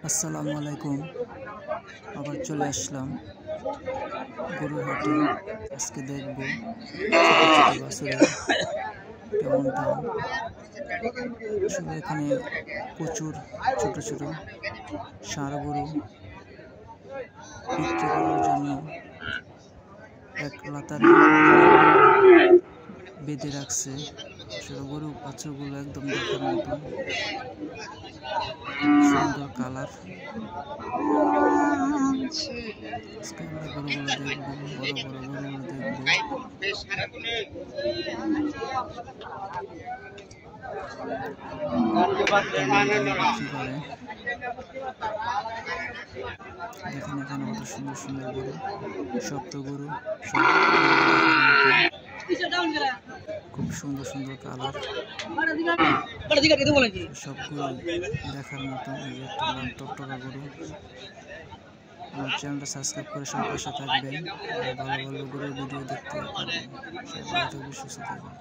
আসসালামু আলাইকুম। আবার চলে আসলাম গরুর হাটে। আজকে দেখব বাছুরের কেমন দাম। আসলে এখানে প্রচুর ছোট ছোট ষাঁড় গরু বিক্রি করার জন্য এক লাতারে বেঁধে রাখছে। আসলে গরু বাছুরগুলো একদম দেখার মতন সুন্দর কালার। আজকে আমরা গরুগুলো দেখবো, বড় বড় গরুগুলো দেখবো। দেখেন এখানে কত সুন্দর সুন্দর গরু, সপ্ত গরু, খুব সুন্দর সুন্দর কালার, সবগুলো দেখার মতো। এই যে একটা লাল টকটকা গরু। আমার চ্যানেলটা সাবস্ক্রাইব করে সব পাশে থাকবেন, ভালো ভালো গরুর ভিডিও দেখতে পারবেন। সবাই ভালো থাকবেন, সুস্থ থাকবেন।